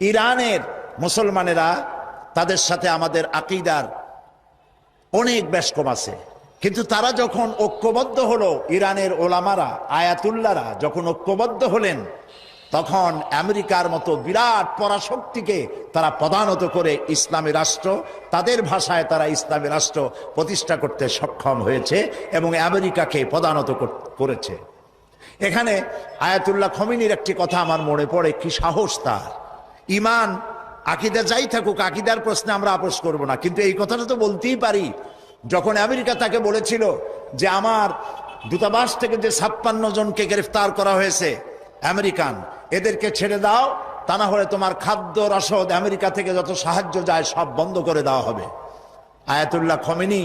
ইরানের মুসলমানেরা, তাদের সাথে আমাদের আকীদার অনেক বেশ কম আছে, কিন্তু তারা যখন ঐক্যবদ্ধ হলো, ইরানের ওলামারা, আয়াতুল্লাহরা যখন ঐক্যবদ্ধ হলেন, তখন আমেরিকার মতো বিরাট পরাশক্তিকে তারা পদানত করে ইসলামী রাষ্ট্র, তাদের ভাষায় তারা ইসলামী রাষ্ট্র প্রতিষ্ঠা করতে সক্ষম হয়েছে এবং আমেরিকাকে পদানত করেছে। এখানে আয়াতুল্লাহ খমিনীর একটি কথা আমার মনে পড়ে, কি সাহস তার! ইমান আকীদা যাই থাকুক, আকীদার প্রশ্নে আমরা আপোষ করব না, কিন্তু এই কথাটা তো বলতেই পারি। যখন আমেরিকা তাকে বলেছিল যে আমার দূতাবাস থেকে যে 56 জনকে গ্রেফতার করা হয়েছে আমেরিকান, এদেরকে ছেড়ে দাও, তা না হলে তোমার খাদ্য রসদ আমেরিকা থেকে যত সাহায্য যায় সব বন্ধ করে দেওয়া হবে। আয়াতুল্লাহ খমেনি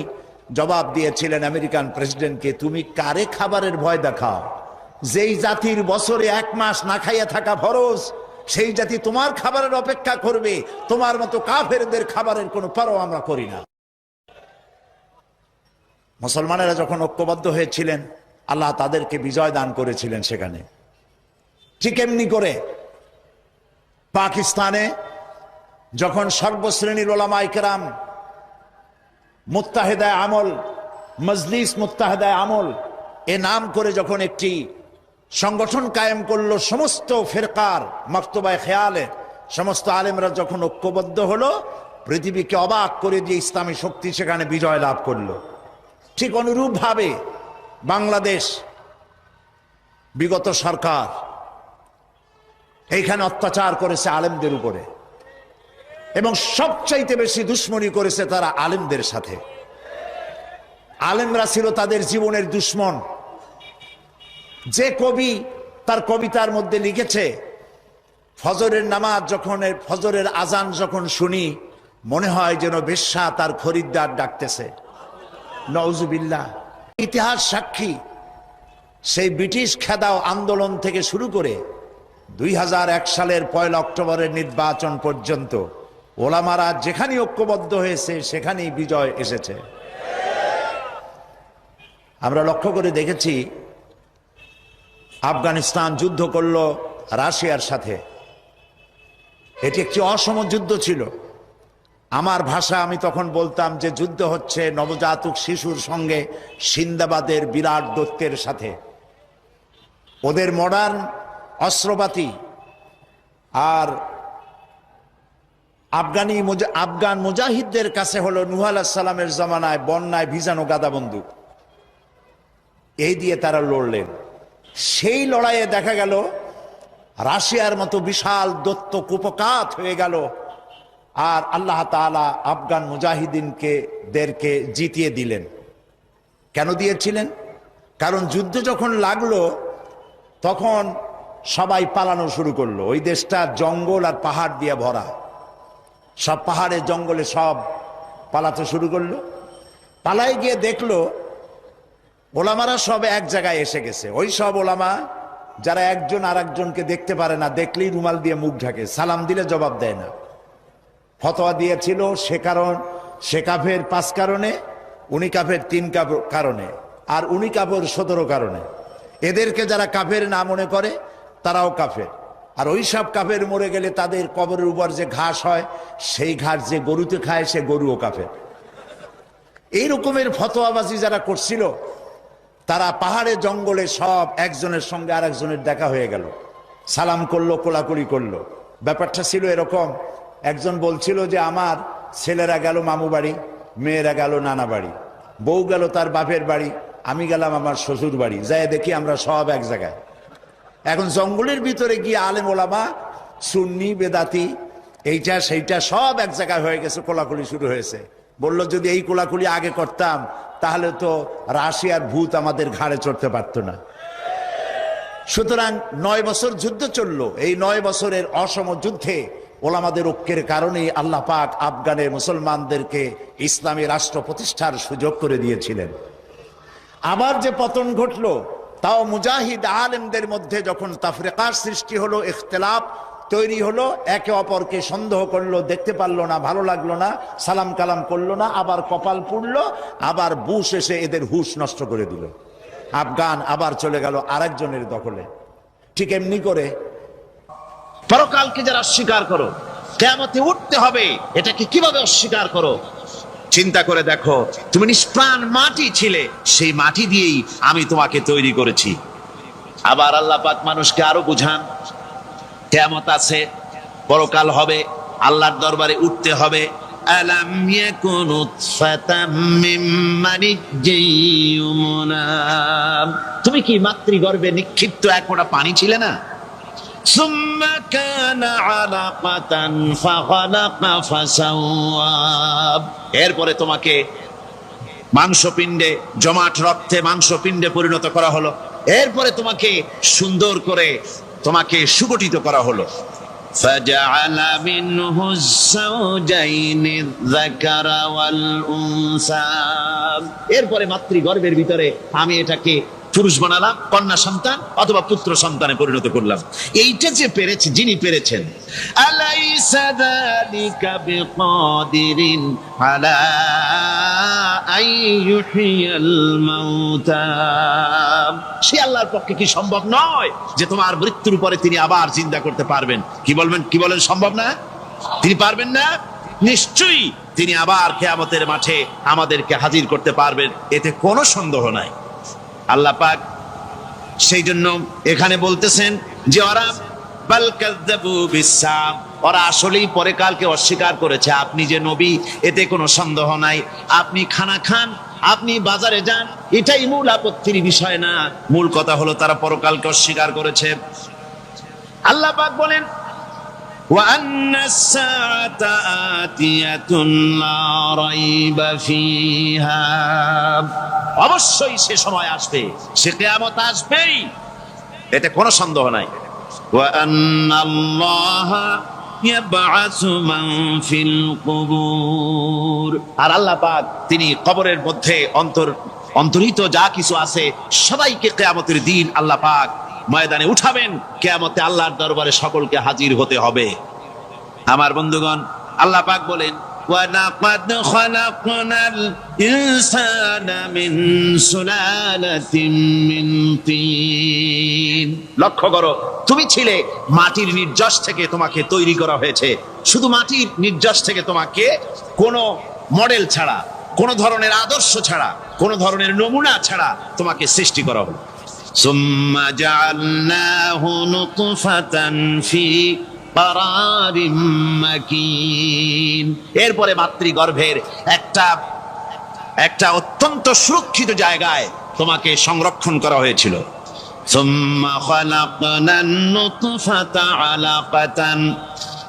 জবাব দিয়েছিলেন আমেরিকান প্রেসিডেন্টকে, তুমি কারে খাবারের ভয় দেখাও? যেই জাতির বছরে 1 মাস না খাইয়া থাকা ফরজ, সেই জাতি তোমার খাবারের অপেক্ষা করবে? তোমার মতো কাফেরদের খাবারের কোনো পরোয়া আমরা করি না। মুসলমানেরা যখন ঐক্যবদ্ধ হয়েছিলেন, আল্লাহ তাদেরকে বিজয় দান করেছিলেন সেখানে। ঠিক এমনি করে পাকিস্তানে যখন সর্বশ্রেণীর ওলামায়ে কেরাম মুত্তাহিদায়ে আমল, মজলিস মুত্তাহিদায়ে আমল এ নাম করে যখন একটি সংগঠন কায়েম করলো, সমস্ত ফিরকার মাকতুবায়ে খেয়ালে সমস্ত আলেমরা যখন ঐক্যবদ্ধ হলো, পৃথিবীকে অবাক করে দিয়ে ইসলামী শক্তি সেখানে বিজয় লাভ করলো। ঠিক অনুরূপভাবে বাংলাদেশ বিগত সরকার এইখানে অত্যাচার করেছে আলেমদের উপরে, এবং সবচাইতে বেশি দুশ্মনী করেছে তারা আলেমদের সাথে। আলেমরা ছিল তাদের জীবনের দুশ্মন। যে কবি তার কবিতার মধ্যে লিখেছে, ফজরের নামাজ যখন, ফজরের আজান যখন শুনি, মনে হয় যেন বেশ্যা তার খরিদ্দার ডাকতেছে। নওজুবিল্লাহ। ইতিহাস সাক্ষী, সেই ব্রিটিশ খেদাও আন্দোলন থেকে শুরু করে 2001 সালের 1 অক্টোবরের নির্বাচন পর্যন্ত ওলামারা যেখানেই ঐক্যবদ্ধ হয়েছে সেখানেই বিজয় এসেছে। আমরা লক্ষ্য করে দেখেছি, আফগানিস্তান যুদ্ধ করল রাশিয়ার সাথে। এটি একটি অসম যুদ্ধ ছিল। আমার ভাষা, আমি তখন বলতাম যে যুদ্ধ হচ্ছে নবজাতক শিশুর সঙ্গে সিন্দাবাদের বিরাট দৈত্যের সাথে। ওদের মডার্ন অস্ত্রপাতি আর আফগান মুজাহিদদের কাছে হলো নূহ আলাইহিস সালামের জমানায় বন্যায় ভিজানো গাদা বন্দুক। এই দিয়ে তারা লড়লেন। সেই লড়াইয়ে দেখা গেল রাশিয়ার মতো বিশাল দৈত্য কুপকাত হয়ে গেল, আর আল্লাহ তাআলা আফগান মুজাহিদিনদেরকে জিতিয়ে দিলেন। কেন দিয়েছিলেন? কারণ যুদ্ধ যখন লাগলো তখন সবাই পালানো শুরু করলো। ওই দেশটা জঙ্গল আর পাহাড় দিয়ে ভরা, সব পাহাড়ে জঙ্গলে সব পালাতে শুরু করলো। পালায় গিয়ে দেখলো ওলামারা সব এক জায়গায় এসে গেছে। ওই সব ওলামা যারা একজন আর একজনকে দেখতে পারে না, দেখলেই রুমাল দিয়ে মুখ ঢাকে, সালাম দিলে জবাব দেয় না। ফতোয়া দিয়েছিল সে কাফের 5 কারণে, উনি কাফের 3 কারণে, আর উনি কাফের 17 কারণে। এদেরকে যারা কাফের না মনে করে তারাও কাফের। আর ওই সব কাফের মরে গেলে তাদের কবরের উপর যে ঘাস হয়, সেই ঘাস যে গরুতে খায় সে গরুও কাফের। এই রকমের ফতোয়াবাজি যারা করছিল, তারা পাহাড়ে জঙ্গলে সব একজনের সঙ্গে আর একজনের দেখা হয়ে গেল, সালাম করলো, কোলাকুলি করলো। ব্যাপারটা ছিল এরকম, একজন বলছিল যে আমার ছেলেরা গেল মামু বাড়ি, মেয়েরা গেল নানা বাড়ি, বউ গেল তার বাপের বাড়ি, আমি গেলাম আমার শ্বশুর বাড়ি, যাই দেখি আমরা সব এক জায়গায়। এখন জঙ্গলের ভিতরে গিয়ে আলেম ওলামা, সুন্নি বেদাতি, এইটা সেইটা সব এক জায়গায় হয়ে গেছে, কোলাকুলি শুরু হয়েছে। বলল যদি এই কোলাকুলি আগে করতাম তাহলে তো রাশিয়ার ভূত আমাদের ঘাড়ে চড়তে পারতো না। সুতরাং 9 বছর যুদ্ধ চললো। এই 9 বছরের অসম যুদ্ধে ওলামাদের ঐক্যের কারণেই আল্লাহ পাক আফগানের মুসলমানদেরকে ইসলামী রাষ্ট্র প্রতিষ্ঠার সুযোগ করে দিয়েছিলেন। আবার যে পতন ঘটলো, তাও মুজাহিদ আলেমদের মধ্যে যখন তাফরিকার সৃষ্টি হলো, ইখতিলাফ তৈরি হলো, একে অপরকে সন্দেহ করলো, দেখতে পারলো না, ভালো লাগলো না, সালাম কালাম করলো না, আবার কপাল পুড়লো, আবার বুশ এসে এদের হুশ নষ্ট করে দিল। আফগান আবার চলে গেল আরেকজনের দখলে। ঠিক এমনি করে পরকালকে যারা অস্বীকার করো, কিয়ামতে উঠতে হবে, এটাকে কিভাবে অস্বীকার করো? চিন্তা করে দেখো, তুমি নিষ্প্রাণ মাটি ছিলে, সেই মাটি দিয়েই আমি তোমাকে তৈরি করেছি। আবার আল্লাহ পাক মানুষকে আরো বুঝান, কিয়ামত আছে, পরকাল হবে, আল্লাহর দরবারে উঠতে হবে। আলাম ইয়াকুন উতফাতাম মিন মানিজ্জিন ইউমনা, তুমি কি মাতৃগর্ভে নিক্ষিপ্ত এক ফোঁটা পানি ছিলে না? সুম্মা কানা আলাকাতান ফাখালাকা ফাসাওয়া, এরপরে তোমাকে মাংসপিণ্ডে, জমাট রক্তে মাংসপিণ্ডে পরিণত করা হলো, এরপরে তোমাকে সুন্দর করে তোমাকে সুগঠিত করা হলো। فجعل منه الزوجين الذكر والأنثى, এরপরে মাতৃগর্ভের ভিতরে আমি এটাকে পুরুষ বানালাম, কন্যা সন্তান অথবা পুত্র সন্তানে পরিণত করলাম। এইটা যে পেরেছে, যিনি পেরেছেন, আলাইসা যালিকা বিকাদিরিন আলা আইয়ুহিয়াল মাউতা, সে আল্লাহর পক্ষে কি সম্ভব নয় যে তোমার মৃত্যুর পরে তিনি আবার জিন্দা করতে পারবেন? কি বলবেন, কি বলেন, সম্ভব না? তিনি পারবেন না? নিশ্চয়ই তিনি আবার কিয়ামতের মাঠে আমাদেরকে হাজির করতে পারবেন, এতে কোনো সন্দেহ নাই। আল্লাহ পাক সেই জন্য এখানে বলতেছেন যে ওরা বাল কাযযাবু বিসসাম, ওরা আসলেই পরকালকে অস্বীকার করেছে। আপনি যে নবী, এতে কোনো সন্দেহ নাই। আপনি খানা খান, আপনি বাজারে যান, এটাই মূল আপত্তির বিষয় না। মূল কথা হলো তারা পরকালকে অস্বীকার করেছে। আল্লাহ পাক বলেন ওয়া আন্নাস সাআতা আতিয়াতুন লা রাইবা ফিহা, অবশ্যই সে সময় আসবে, সে কিয়ামত আসবেই, এতে কোনো সন্দেহ নাই। ওয়া আন্নাল্লাহা ইয়াবআসু মান ফিল কুবুর, আর আল্লাহ পাক তিনি কবরের মধ্যে অন্তর্হিত যা কিছু আছে সবাইকে কিয়ামতের দিন আল্লাহ পাক ময়দানে উঠাবেন। কিয়ামতে আল্লাহর দরবারে সকলকে হাজির হতে হবে। আমার বন্ধুগণ, আল্লাহ পাক বলেন ওয়ালাকাদ খালাকনাল ইনসানা মিন সুলালাতিন মিন তিন, লক্ষ্য করো, তুমি ছিলে মাটির নির্যাস থেকে তোমাকে তৈরি করা হয়েছে। শুধু মাটির নির্যাস থেকে তোমাকে কোনো মডেল ছাড়া, কোনো ধরনের আদর্শ ছাড়া, কোনো ধরনের নমুনা ছাড়া তোমাকে সৃষ্টি করা হলো। সুম্মা জাআলনাহু নুতফাতান ফি কারারিম মাকিন, এরপরে মাতৃগর্ভের একটা অত্যন্ত সুরক্ষিত জায়গায় তোমাকে সংরক্ষণ করা হয়েছিল। সুম্মা খালাকনান নুতফাতা আলাকাতান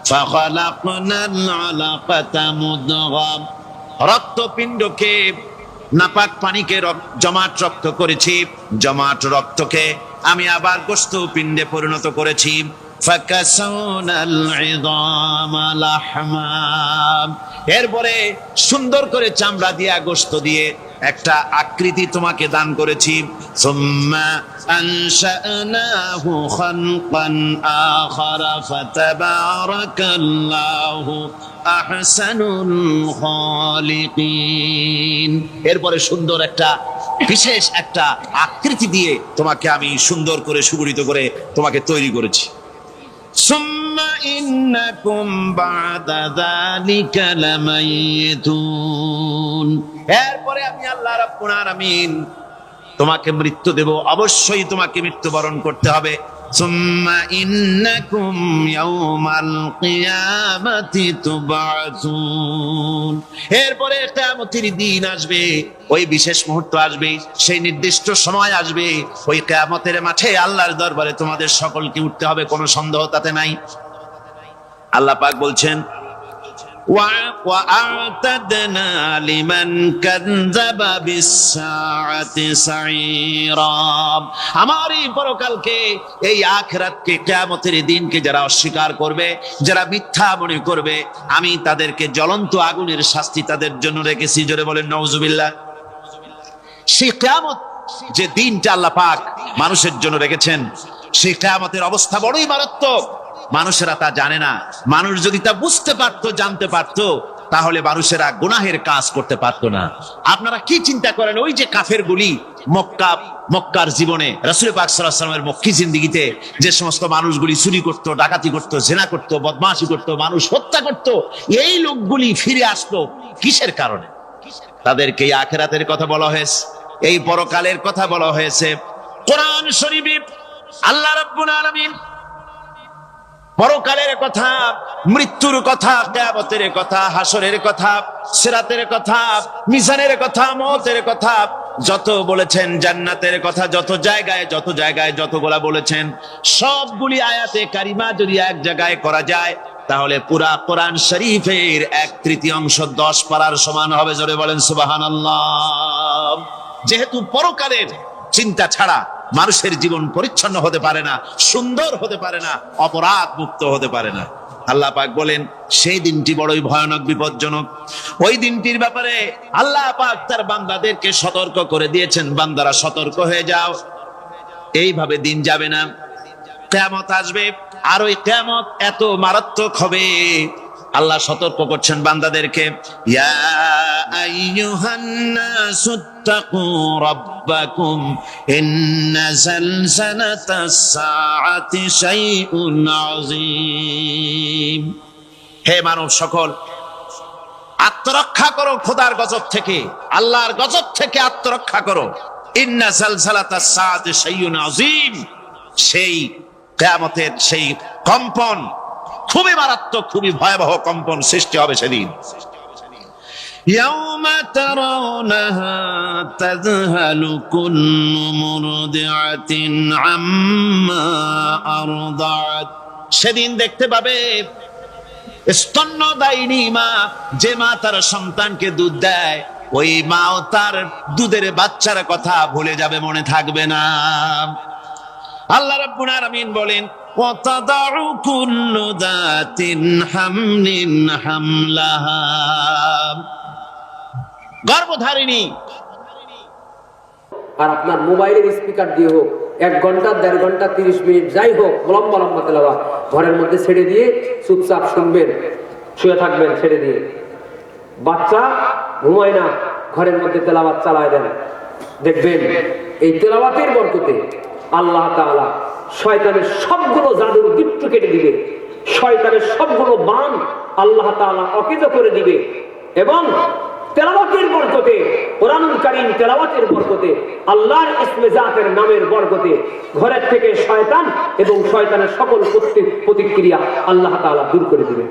ফাখালাকনাল আলাকাতা মুদগা, রক্তপিণ্ডকে, নাপাক পানিকে জমাট রক্ত করেছি, জমাট রক্তকে আমি আবার গোশত পিণ্ডে পরিণত করেছি। ফাকাসাউনাল ইযামা লাহমা, এরপরে সুন্দর করে চামড়া দিয়া, গোশত দিয়ে একটা আকৃতি তোমাকে দান করেছি। সুম্মা আনশানাহু খালকান আখারা ফাতাবারাকাল্লাহু আহসানুল খালিকিন, এরপরে সুন্দর একটা বিশেষ একটা আকৃতি দিয়ে তোমাকে আমি সুন্দর করে সুগঠিত করে তোমাকে তৈরি করেছি। সুম্মা ইন্নাকুম বা'দা যালিকা লামাইতুন, এরপরে আমি আল্লাহ রাব্বুল আলামিন তোমাকে মৃত্যু দেব, অবশ্যই তোমাকে মৃত্যুবরণ করতে হবে। সুম্মা ইন্নাকুম ইয়াউমাল কিয়ামাতি তুবআসুন, এরপরে কিয়ামতের দিন আসবে, ওই বিশেষ মুহূর্ত আসবে, সেই নির্দিষ্ট সময় আসবে, ওই কিয়ামতের মাঠে আল্লাহর দরবারে তোমাদের সকলকে উঠতে হবে, কোনো সন্দেহ তাতে নাই। আল্লাহ পাক বলছেন وَأَعْتَدْنَا لِمَنْ كَذَّبَ بِالسَّاعَةِ سَعِيرًا, আমার এই পরকালকে, এই আখিরাতকে, কিয়ামতের দিনকে যারা অস্বীকার করবে, যারা মিথ্যা মনে করবে, আমি তাদেরকে জ্বলন্ত আগুনের শাস্তি তাদের জন্য রেখেছি। জোরে বলেন নাউজুবিল্লাহ। সেই কিয়ামত যে দিনটা আল্লাহ পাক মানুষের জন্য রেখেছেন, সেই কিয়ামতের অবস্থা বড়ই মারাত্মক। মানুষেরা তা জানে না। মানুষ যদি তা বুঝতে পারতো, জানতে পারতো, তাহলে মানুষেরা গুনাহের কাজ করতে পারতো না। আপনারা কি চিন্তা করেন, ওই যে কাফের গুলি মক্কার জীবনে রাসূল পাক সাল্লাল্লাহু আলাইহি ওয়াসাল্লামের মক্কি জিন্দেগিতে যে সমস্ত মানুষগুলি চুরি করত, ডাকাতি করত, জেনা করত, বদমাশি করত, মানুষ হত্যা করত, এই লোকগুলি ফিরে আসলো কিসের কারণে? তাদেরকে আখিরাতের কথা বলা হয়েছে, এই পরকালের কথা বলা হয়েছে। কোরআন শরীফে আল্লাহ রাব্বুল আলামিন পরকালের কথা, মৃত্যুর কথা, কিয়ামতের কথা, হাসরের কথা, সিরাতের কথা, মিজানের কথা, মওতের কথা যত বলেছেন, জান্নাতের কথা যত জায়গায় যতগুলা বলেছেন, সবগুলি আয়াতে কারিমা যদি এক জায়গায় করা যায় তাহলে পুরা কোরআন শরীফের 1/3 10 পারার সমান হবে। জোরে বলেন সুবহানাল্লাহ। যেহেতু পরকালের চিন্তা ছাড়া মানুষের জীবন পরিচ্ছন্ন হতে পারে না, সুন্দর হতে পারে না, অপরাধ মুক্ত হতে পারে না। আল্লাহ পাক বলেন সেই দিনটি বড়ই ভয়ানক, বিপজ্জনক। ওই দিনটির ব্যাপারে আল্লাহ পাক তার বান্দাদেরকে সতর্ক করে দিয়েছেন, বান্দারা সতর্ক হয়ে যাও, এইভাবে দিন যাবে না, কিয়ামত আসবে। আর ওই কিয়ামত এত মারাত্মক হবে, আল্লাহ সতর্ক করছেন বান্দাদেরকে, ইয়া আইয়ুহান নাসুত্তাকু রাব্বাকুম ইন্না যালজালাতাস সাআতি শাইউন আযীম। হে মানব সকল, আত্মরক্ষা করো খোদার গজব থেকে, আল্লাহর গজব থেকে আত্মরক্ষা করো। ইন্না যালজালাতাস সাআতি শাইউন আযীম, সেই কিয়ামতের সেই কম্পন খুবই মারাত্মক, খুবই ভয়াবহ কম্পন সৃষ্টি হবে সেদিন। ইয়াউমা তারাউনাহা তাযহালু কুল্লু মুরদিআতিন আম্মা আরদাআত। সেদিন দেখতে পাবে স্তন্যদায়িনী মা, যে মা তার সন্তানকে দুধ দেয়, ওই মাও তার দুধের বাচ্চার কথা ভুলে যাবে, মনে থাকবে না। আল্লাহ রাব্বুল আলামিন বলেন, وَتَضَعُ كُلُّ ذَاتٍ حَمْلٍ حَمْلَهَا। গর্ভধারিণী আর আপনার মোবাইলের স্পিকার দিয়ে হোক 1 ঘন্টা 1.5 ঘন্টা 30 মিনিট যাই হোক লম্বা লম্বা তেলাওয়াত ঘরের মধ্যে ছেড়ে দিয়ে চুপচাপ শুনবেন, শুয়ে থাকবেন ছেড়ে দিয়ে। বাচ্চা ঘুমায় না, ঘরের মধ্যে তেলাওয়াত চালায় দেন, দেখবেন এই তেলাওয়াতের বরকতে আল্লাহ তাআলা শয়তানের সবগুলো জাদুর গিট্টু কেটে দিবে, শয়তানের সবগুলো বান আল্লাহ তাআলা অকেজো করে দিবে। এবং তেলাওয়াতের বরকতে, কোরআনুল কারীম তেলাওয়াতের বরকতে, আল্লাহর ইসমে জাতের নামের বরকতে ঘরের থেকে শয়তান এবং শয়তানের সকল প্রতিক্রিয়া আল্লাহ তাআলা দূর করে দিবে।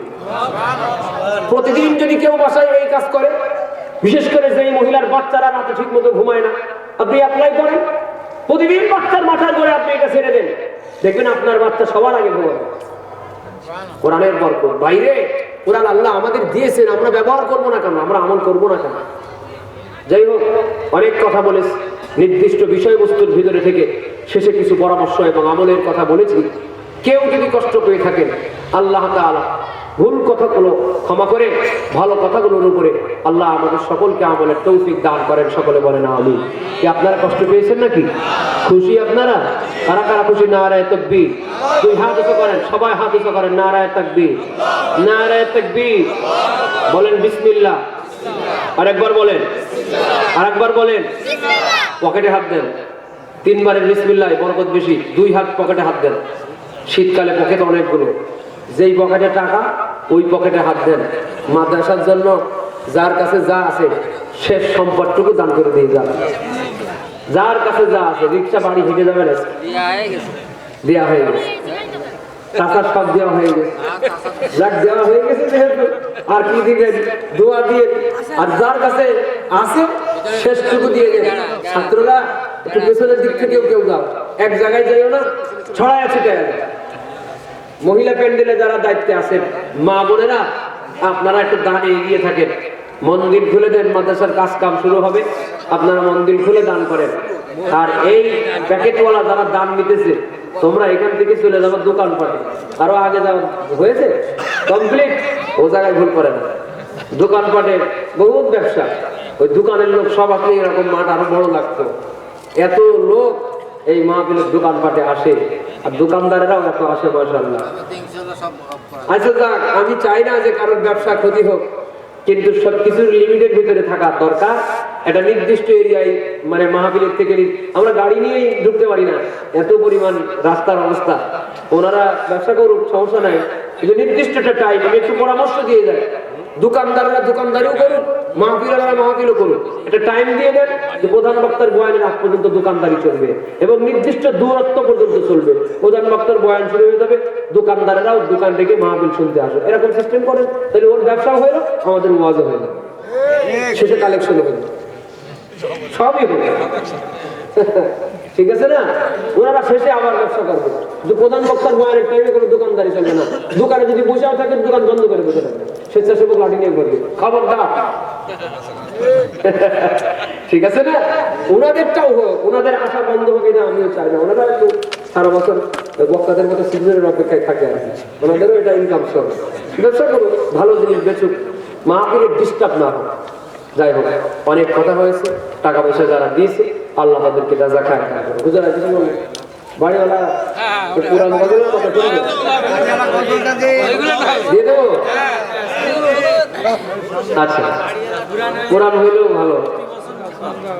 প্রতিদিন যদি কেউ বাসায় এই কাজ করে, বিশেষ করে যেই মহিলার বাচ্চারা রাতে ঠিক মতো ঘুমায় না, আপনি অ্যাপ্লাই করেন, প্রতিদিন বাচ্চার মাথার ঘরে আপনি এটা ছেড়ে দেন, দেখবেন আপনার বাচ্চা সবার আগে ঘুমাবে। কোরআনের বরকত বাইরে, কোরআন আল্লাহ আমাদের দিয়েছেন, আমরা ব্যবহার করবো না কেন, আমরা আমল করবো না কেন? যাই হোক, অনেক কথা বলেছি, নির্দিষ্ট বিষয়বস্তুর ভিতরে থেকে শেষে কিছু পরামর্শ এবং আমলের কথা বলেছি। কেউ যদি কষ্ট পেয়ে থাকেন, আল্লাহ তাআলা ভুল কথাগুলো ক্ষমা করে ভালো কথাগুলোর উপরে আল্লাহ আমাদের সকলকে আমলের তৌফিক দান করেন। সকলে বলেন আমিন। কি আপনারা কষ্ট পেয়েছেন নাকি? খুশি আপনারা? কারা কারা খুশি? নারায়ে তাকবীর। দুই হাত উঁচু করেন, সবাই হাত উঁচু করেন, নারায়ে তাকবীর, নারায়ে তাকবীর। বলেন বিসমিল্লাহ। আরেকবার বলেন, আরেকবার বলেন। পকেটে হাত দেন, 3 বারের বিসমিল্লাহ, বরকত বেশি। 2 হাত পকেটে হাত দেন। শীতকালে পকেট অনেকগুলো, যেই পকেটে টাকা ওই পকেটে হাত দেন। মাদ্রাসার জন্য যার কাছে যা আছে শেষ সম্পদটুকু দান করে দিয়ে যান। যার কাছে যা আছে, রিক্সা বাড়ি হেঁটে যাবেন, দেওয়া হয়ে গেছে, টাকার সব দেওয়া হয়ে গেছে, যাক দেওয়া হয়ে গেছে যেহেতু আর কি দিবেন, দোয়া দিয়ে। আর যার কাছে আছে শেষটুকু দিয়ে দেন। ছাত্ররা একটু পেছনের দিক থেকেও কেউ যাও, এক জায়গায় যাইও না, ছড়ায় ছিটায় যায়। মহিলা প্যান্ডেলে যারা দায়িত্বে আছেন, মা বোনেরা আপনারা একটু দানে এগিয়ে থাকেন। মন্দির খুলে দেন, মাদ্রাসার কাজ কাম শুরু হবে, আপনারা মন্দির খুলে দান করেন। আর এই প্যাকেটওয়ালা যারা দান নিতেছে, তোমরা এখান থেকে চলে যাবো দোকানপাটে, আরো আগে যাওয়া হয়েছে কমপ্লিট, ও জায়গায় ভুল করে না। দোকানপাটে বহুত ব্যবসা, ওই দোকানের লোক সব আপনি এরকম মাঠ আরো বড় লাগতো, এত লোক এই মাহফিলের দোকানপাটে আসে, আর দোকানদারেরাও এত আসে, মাশাআল্লাহ। আচ্ছা যাক, আমি চাই না যে কারোর ব্যবসা ক্ষতি হোক, কিন্তু সবকিছুর লিমিটের ভিতরে থাকা দরকার। একটা নির্দিষ্ট এরিয়ায় মানে মাহফিলের থেকে আমরা গাড়ি নিয়েই ঢুকতে পারি না, এত পরিমাণ রাস্তার অবস্থা। ওনারা ব্যবসা করুক, সমস্যা নাই, কিন্তু নির্দিষ্ট একটা টাইম আমি একটু পরামর্শ দিয়ে যায়। দোকানদাররা দোকানদারিও করুন, মাহফিলারা মাহফিলও করুন, একটা টাইম দিয়ে দেন যে প্রধান বক্তার বয়ানের আগ পর্যন্ত দোকানদারি চলবে এবং নির্দিষ্ট দূরত্ব পর্যন্ত চলবে। প্রধান বক্তার বয়ান শুরু হয়ে যাবে, দোকানদারেরাও দোকান থেকে মাহফিল শুনতে আসে, এরকম সিস্টেম করেন, তাহলে ওর ব্যবসাও হলো, আমাদের ওয়াজও হলো, শেষে কালেকশন হলো, সবই হলো। ঠিক আছে না? ওনারা শেষে আবার ব্যবসা করবে। যে প্রধান বক্তার বয়ানের টাইমে কোনো দোকানদারি চলবে না, দোকানে যদি বসেও থাকেন দোকান বন্ধ করে বসে থাকবে, স্বেচ্ছাসেবক লাঠি নিয়ে করবে, খবরদার। ঠিক আছে না? ওনাদেরটাও হোক, ওনাদের আশা বন্ধ হবে না আমিও চাই না। ওনারা একটু সারা বছর বক্তাদের মতো সিজনের অপেক্ষায় থাকে আর কি, ওনাদেরও এটা ইনকাম সোর্স। ব্যবসা করুক, ভালো জিনিস বেচুক, মাহফিলের ডিস্টার্ব না হোক। যাই হোক, অনেক কথা হয়েছে, টাকা পয়সা যারা দিয়েছে আল্লাহ তাদেরকে যা যা খায় গুজরাট কিছু বলবে বাড়িওয়ালা পুরান বাজারের কথা দিয়ে দেবো। আচ্ছা, কোরআন হইলেও ভালো,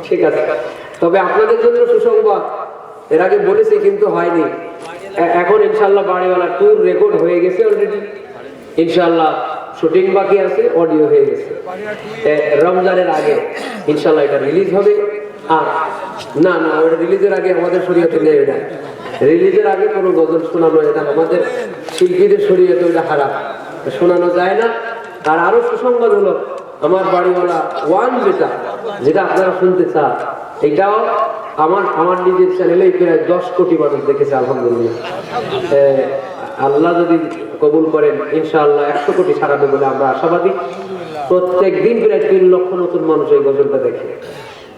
ঠিক আছে। তবে আপনাদের জন্য সুসংবাদ, এর আগে বলেছি কিন্তু হয়নি। এখন ইনশাল্লাহ বাড়িওয়ালা ট্যুর রেকর্ড হয়ে গেছে অলরেডি, ইনশাল্লাহ শুটিং বাকি আছে, অডিও হয়ে গেছে। রমজানের আগে ইনশাল্লাহ এটা রিলিজ হবে। আর না না, ওটা রিলিজের আগে আমাদের শরীয়তে নেই, এটা রিলিজের আগে কোনো গজল শোনানো, এটা আমাদের শিল্পীদের শরীয়তে ওইটা হারাম, শোনানো যায় না। আর আরো সুসংবাদ হলো, আমার বাড়িওয়ালা ওয়ান যেটা আপনারা শুনতে চান, এটাও আমার নিজের চ্যানেলে প্রায় 10 কোটি মানুষ দেখেছে আলহামদুলিল্লাহ। আল্লাহ যদি কবুল করেন ইনশাআল্লাহ 100 কোটি ছাড়াবে বলে আমরা আশাবাদী। প্রত্যেক দিন প্রায় 3 লক্ষ নতুন মানুষ এই গজলটা দেখে।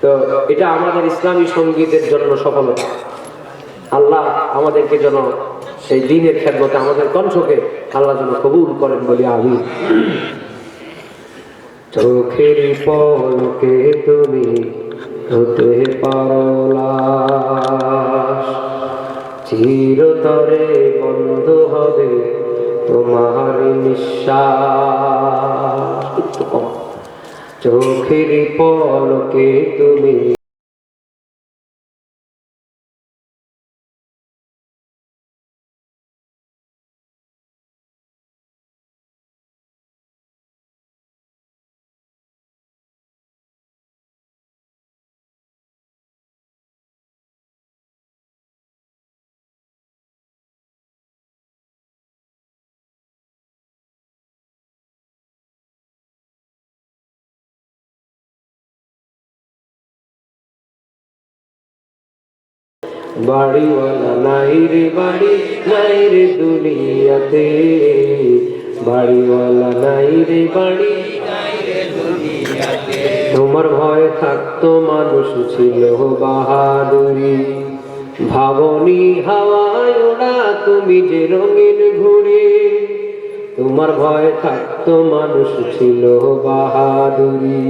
তো এটা আমাদের ইসলামী সঙ্গীতের জন্য সফলতা। আল্লাহ আমাদেরকে যেন সেই দ্বীনের খেদমতে আমাদের কণ্ঠকে আল্লাহ যেন কবুল করেন বলি আমিন। চোখের পলকে তুমি হতে পারো লাশ, চিরতরে বন্ধ হবে তোমার নিঃশ্বাস। চোখের পলকে তুমি বাড়িওয়ালা নাই রে বাড়ি নাই রে দুনিয়াতে, বাড়িওয়ালা নাই রে বাড়ি নাই রে দুনিয়াতে। তোমার ভয় থাকতো মানুষ ছিল বাহাদুরি, ভাবনি হাওয়ায় ওড়া তুমি যে রঙিন ঘুড়ি। তোমার ভয় থাকতো মানুষ ছিল বাহাদুরি,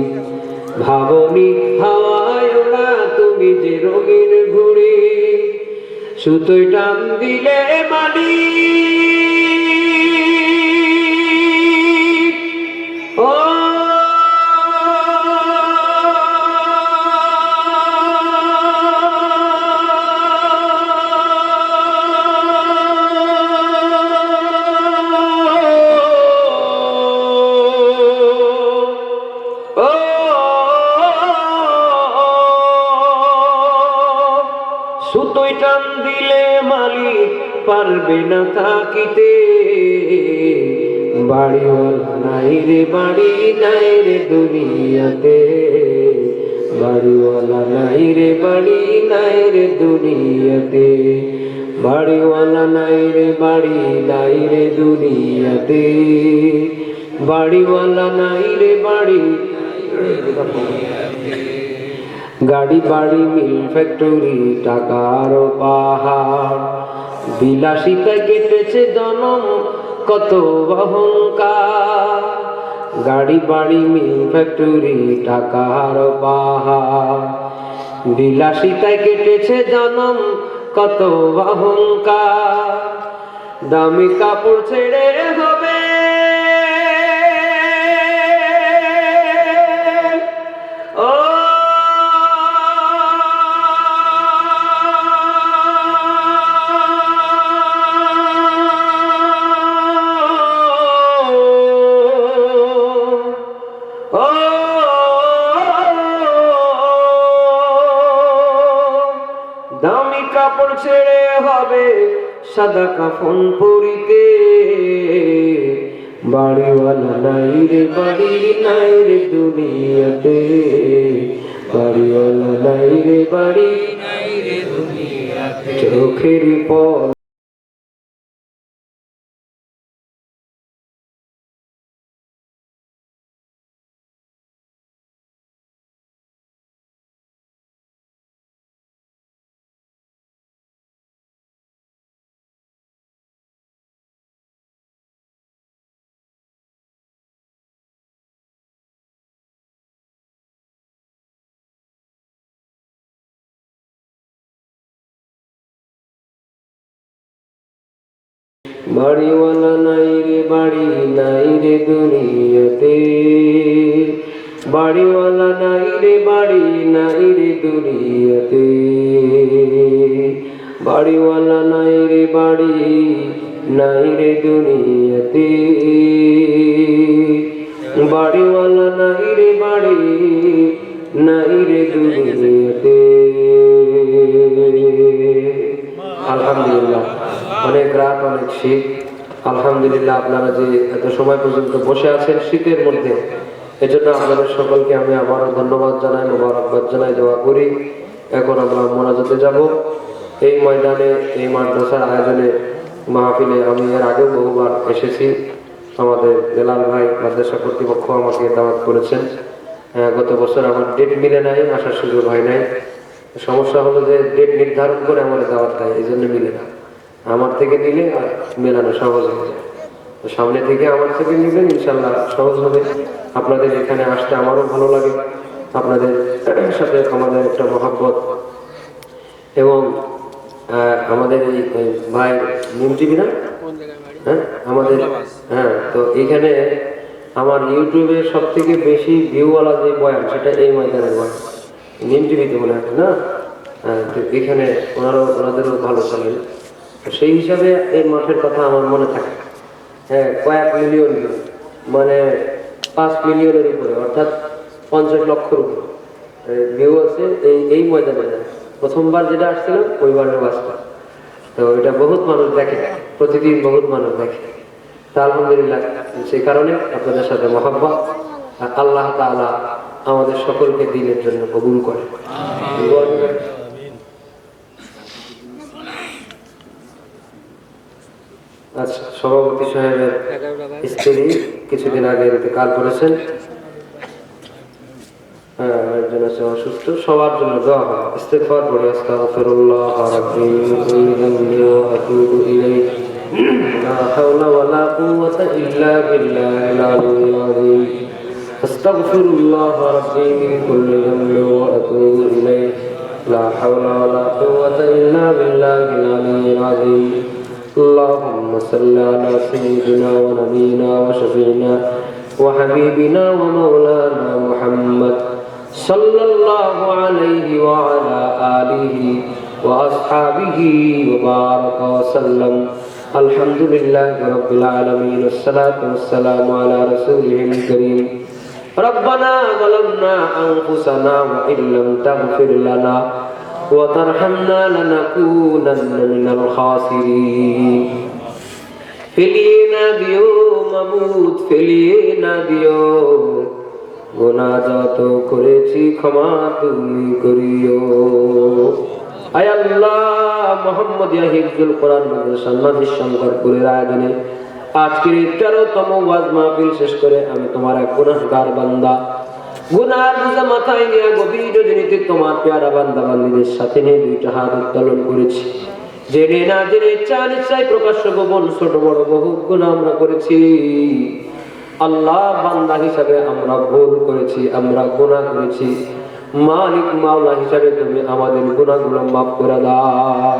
ভাবনি হাওয়ায় ওড়া তুমি যে রঙিন ঘুড়ি। সুতোয় টান দিলে মালি ও সুতোয় টান দিলে মালিক পারবে না থাকিতে, বাড়িওয়ালা নাই রে বাড়ি নাই রে দুনিয়াতে, বাড়িওয়ালা নাই রে বাড়ি নাই রে দুনিয়াতে, বাড়িওয়ালা নাই রে বাড়ি নাই রে দুনিয়াতে, বাড়িওয়ালা নাই রে বাড়ি। গাড়ি বাড়ি মিল ফ্যাক্টরি টাকার পাহাড়, বিলাসিতা কেটেছে জনম কত অহংকার। গাড়ি বাড়ি মিল ফ্যাক্টরি টাকার পাহাড়, বিলাসিতায় কেটেছে জনম কত অহংকার। দামি কাপড় ছেড়ে হবে ছেড়ে হবে সাদা কাফন পরিতে, বাড়িওয়ালা নাই রে বাড়ি নাই রে দুনিয়াতে, বাড়িওয়ালা নাই রে বাড়ি নাই রে দুনিয়াতে, চোখের পর বাড়িওয়ালা নাই রে বাড়ি নাই রে দুনিয়াতে, বাড়িওয়ালা নাই রে বাড়ি নাই রে দুনিয়াতে, বাড়িওয়ালা নাই রে বাড়ি নাই রে দুনিয়াতে, বাড়িওয়ালা নাই রে বাড়ি নাই রে দুনিয়াতে। আলহামদুলিল্লাহ, অনেক রাত অনেক শীত। আলহামদুলিল্লাহ, আপনারা যে এত সময় পর্যন্ত বসে আছেন শীতের মধ্যে, এজন্য আপনাদের সকলকে আমি আবারও ধন্যবাদ জানাই, মোবারকবাদ জানাই, দোয়া করি। এখন আমরা মোনাজাতে যাব। এই ময়দানে, এই মাদ্রাসার আয়োজনে, মাহফিলে আমি এর আগেও বহুবার এসেছি। আমাদের বেলাল ভাই মাদ্রাসা কর্তৃপক্ষ আমাকে দাওয়াত করেছেন। গত বছর আমার ডেট মিলে নাই, আসার সুযোগ হয় নাই। সমস্যা হলো যে ডেট নির্ধারণ করে আমাদের দাওয়াত দেয়, এই জন্য মিলে না। আমার থেকে নিলে আর মেলানো সহজ হয়ে যায়। সামনে থেকে আমার থেকে নিবেন, ইনশাল্লাহ সহজ হবে। আপনাদের এখানে আসতে আমারও ভালো লাগে, আপনাদের সাথে আমাদের একটা মহব্বত। এবং আমাদের এই ভাই নিম টিভি না, হ্যাঁ আমাদের, হ্যাঁ, তো এইখানে আমার ইউটিউবে সব থেকে বেশি ভিউওয়ালা যে বয়ান, সেটা এই ময়দানের বয়ান, নিম টিভিতে মনে হয় না। তো এখানে ওনাদেরও ভালো চলে। সেই হিসাবে এই মাঠের কথা আমার মনে থাকে। হ্যাঁ, কয়েক মিলিয়ন, মানে 5 মিলিয়নের উপরে, অর্থাৎ 50 লক্ষের উপরে ভিউ আছে এই ময়দানে। প্রথমবার যেটা আসছিলাম ওইবারের বাসটা, তো এটা বহুত মানুষ দেখে, প্রতিদিন বহুত মানুষ দেখে। তা আলহামদুলিল্লাহ, সেই কারণে আপনাদের সাথে মহব্বত। আল্লাহ তাআলা আমাদের সকলকে দিনের জন্য কবুল করে। আচ্ছা, সভাপতি সাহেবের স্ত্রী কিছুদিন আগে ইন্তেকাল করেছেন। একজন আছে অসুস্থ, সবার জন্য দোয়া হয়। ইস্তিগফার পড়ে আস্তাগফিরুল্লাহ রাব্বি মিন কুল্লি যামবি ওয়া আতুবু ইলাইহি, লা হাওলা ওয়ালা কুওয়াতা ইল্লা বিল্লাহিল আলিয়্যিল আযীম। আস্তাগফিরুল্লাহ রাব্বি মিন কুল্লি যামবি ওয়া আতুবু ইলাইহি, লা হাওলা ওয়ালা কুওয়াতা ইল্লা বিল্লাহিল আলিয়্যিল আযীম। اللهم صل على سيدنا ونبينا وشفينا وحبيبنا ومولانا محمد صلى الله عليه وعلى آله وأصحابه وبارك وسلم. الحمد لله رب العالمين، والصلاة والسلام على رسوله الكريم. ربنا ظلمنا أنفسنا وإن لم تغفر لنا وترحمنا لنكونن من الخاسرين. ফেলিয়ে না দিও মাবুদ, ফেলিয়ে না দিও, গুনাহ যত করেছি ক্ষমা তুমি করিও। আয় আল্লাহ, মুহাম্মদিয়া হিফজুল কোরআন মাদ্রাসা নাজির শঙ্করপুরের আয়োজনে আজকের 13তম ওয়াজ মাহফিল শেষ করে আমি তোমার এক গুনাহগার বান্দা, গুনার বোঝা মাথায় নিয়ে গভীর রজনীতে তোমার পেয়ারা বান্দা বান্দীদের সাথে নিয়ে দুইটা হাত উত্তোলন করেছি। জেনে না জেনে, ইচ্ছা নিশ্চয়, প্রকাশ্য গোপন, ছোট বড় বহু গুনাহ আমরা করেছি। আল্লাহ, বান্দা হিসাবে আমরা ভুল করেছি, আমরা গুনাহ করেছি। মালিক মাওলা হিসাবে তুমি আমাদের গুনাহগুলো মাফ করে দাও।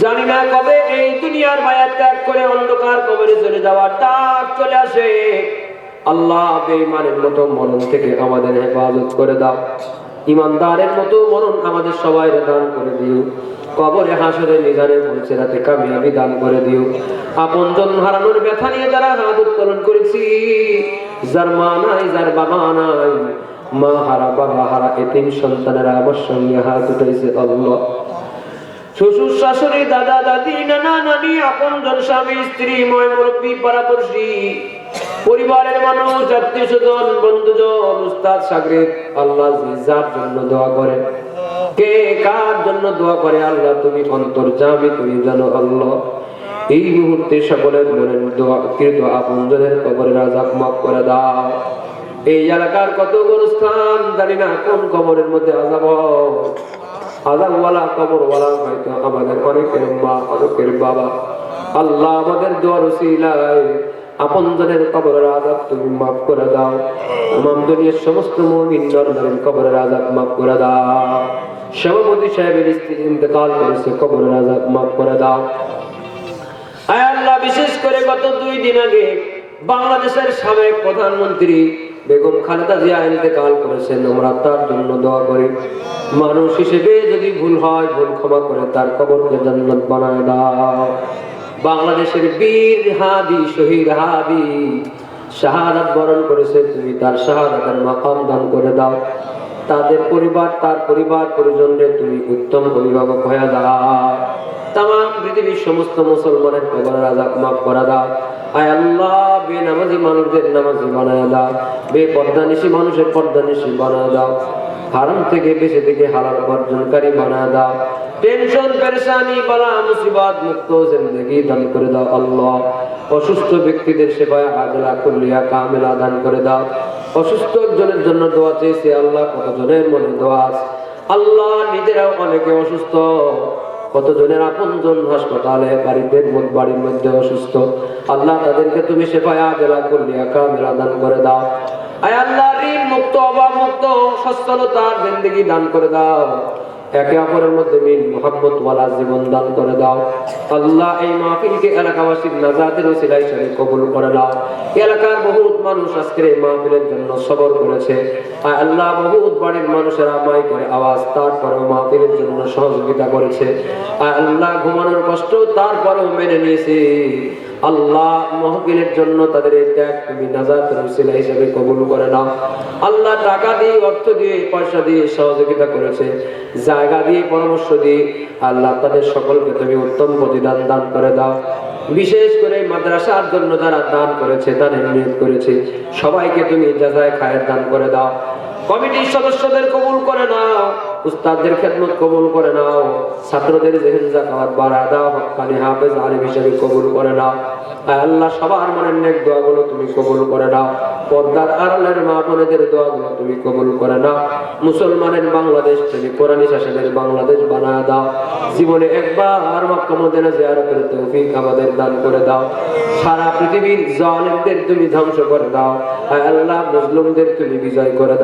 জানি না কবে এই দুনিয়ার মায়া ত্যাগ করে অন্ধকার কবরে চলে যাওয়ার ডাক চলে আসে। আল্লাহ, বেঈমানের মতো মরণ থেকে আমাদের হেফাজত করে দাও। ইমানদারের মতো মরণ আমাদের সবাই দান করে দিও। কবরে হাসরে মিজানে পৌঁছাতে কামিয়াবি দান করে দিও। আপনজন হারানোর ব্যথা নিয়ে যারা হাত উত্তোলন করেছি, যার মা নাই, যার বাবা নাই, মা হারা, বাবা হারা এতিম সন্তানেরা আমার সঙ্গে হাত উঠাইছে, আল্লাহ শ্বশুর শাশুড়ি, দাদা দাদি, নানা নানি, আপনজন, স্বামী স্ত্রী, ময় মুরব্বী, পাড়াপড়শি, পরিবারের মানুষ, আত্মীয় স্বজন, বন্ধুজন, উস্তাদ শাগরিদ, আল্লাহ যার জন্য দোয়া করে, কে কার জন্য দোয়া করে, আল্লাহ তুমি অন্তর্যামী, তুমি জানো আল্লাহ। এই মুহূর্তে সকলের মনের দোয়া কৃত আপনজনের কবরের আযাব মাফ করে দাও। এই এলাকার কত গোরস্থান জানি না কোন কবরের মধ্যে আযাব হয়। আযাবওয়ালা কবরওয়ালা হয়তো আমাদের অনেকের মা, অনেকের বাবা। আল্লাহ আমাদের দোয়ার উসিলায় আপনজনের কবরের আযাব তুমি মাফ করে দাও। তামাম দুনিয়ার সমস্ত মুমিন নর-নারীর কবরের আযাব মাফ করে দাও। সভাপতি সাহেবের স্ত্রী ইন্তেকাল করেছে, কবরের আযাব মাফ করে দাও। আয় আল্লাহ, বিশেষ করে গত 2 দিন আগে বাংলাদেশের সাবেক প্রধানমন্ত্রী বেগম খালেদা জিয়া ইন্তেকাল করেছেন, আমরা তার জন্য দোয়া করি। মানুষ হিসেবে যদি ভুল হয়, ভুল ক্ষমা করে তার কবরকে জান্নাত বানায় দাও। বাংলাদেশের বীর হাদি, শহীদ হাদি শাহাদাত বরণ করেছে, তুমি তার শাহাদাতের মাকাম দান করে দাও। তাদের পরিবার, তার পরিবার পরিজনদের তুমি উত্তম অভিভাবক হয়ে দাও। তামাম পৃথিবীর সমস্ত মুসলমানের কবরের আযাব মাফ করে দাও। আয় আল্লাহ, বেনামাজি মানুষদের নামাজি বানায় দাও, বেপর্দানিশী মানুষের পর্দানিশী বানায় দাও, হারাম থেকে বেঁচে থেকে হালাল উপার্জনকারী বানায় দাও। টেনশন, পেরেশানি, বালা মুসিবত মুক্ত জিন্দেগি দান করে দাও আল্লাহ। অসুস্থ ব্যক্তিদের সেবায় আজলা কুল্লিয়া কামিলা দান করে দাও। অসুস্থ একজনের জন্য দোয়া চেয়েছে আল্লাহ, কতজনের মনে দোয়া আছে আল্লাহ। নিজেরাও অনেকে অসুস্থ, কতজনের আপনজন হাসপাতালে, বাড়ির মধ্যে অসুস্থ, আল্লাহ তাদেরকে তুমি সেবায় আজলা কুল্লিয়া কামিলা দান করে দাও। আয় আল্লাহ, ঋণ মুক্ত, অভাব মুক্ত, সচ্ছলতার জিন্দেগি দান করে দাও। একে অপরের মধ্যে মিল মুহাব্বত ওয়ালা জীবন দান করে দাও আল্লাহ। এই মাহফিলকে এলাকাবাসীর নাজাতের ওসিলায় হিসেবে কবুল করে নাও। এলাকার বহুত মানুষ আজকের এই মাহফিলের জন্য সবর করেছে। আয় আল্লাহ, বহুত বাড়ির মানুষেরা মাই করে আওয়াজ, তারপরেও মাহফিলের জন্য সহযোগিতা করেছে। আয় আল্লাহ, ঘুমানোর কষ্ট তারপরেও মেনে নিয়েছে। আল্লাহ, মাহফিলের জন্য তাদের এই ত্যাগ তুমি নাজাতের ওসিলা হিসেবে কবুল করে নাও আল্লাহ। টাকা দিয়ে, অর্থ দিয়ে, পয়সা দিয়ে সহযোগিতা করেছে, জায়গা দিয়ে, পরামর্শ দিয়ে, আল্লাহ তাদের সকলকে তুমি উত্তম প্রতিদান দান করে দাও। বিশেষ করে মাদ্রাসার জন্য যারা দান করেছে, দানের নিয়ত করেছে, সবাইকে তুমি জাযায়ে খায়ের দান করে দাও। কমিটির সদস্যদের কবুল করে নাও, উস্তাদদের খেদমত কবুল করে নাও, ছাত্রদের জেহেন যাকাত বাড়ায় দাও, হক্কানি হাফেজ আলিম হিসেবে কবুল করে নাও। আয় আল্লাহ, সবার মনের নেক দোয়াগুলো তুমি কবুল করে নাও। পর্দার আড়ালের মা বোনেদের দোয়াগুলো তুমি কবুল করে নাও। মুসলমানের বাংলাদেশ তুমি কোরআনী শাসনের বাংলাদেশ বানায় দাও। জীবনে একবার মক্কা মদিনা জিয়ারতের তৌফিক আমাদের দান করে দাও। সারা পৃথিবীর জালেমদের তুমি ধ্বংস করে দাও। আয় আল্লাহ, মুসলিমদের তুমি বিজয় করে দাও।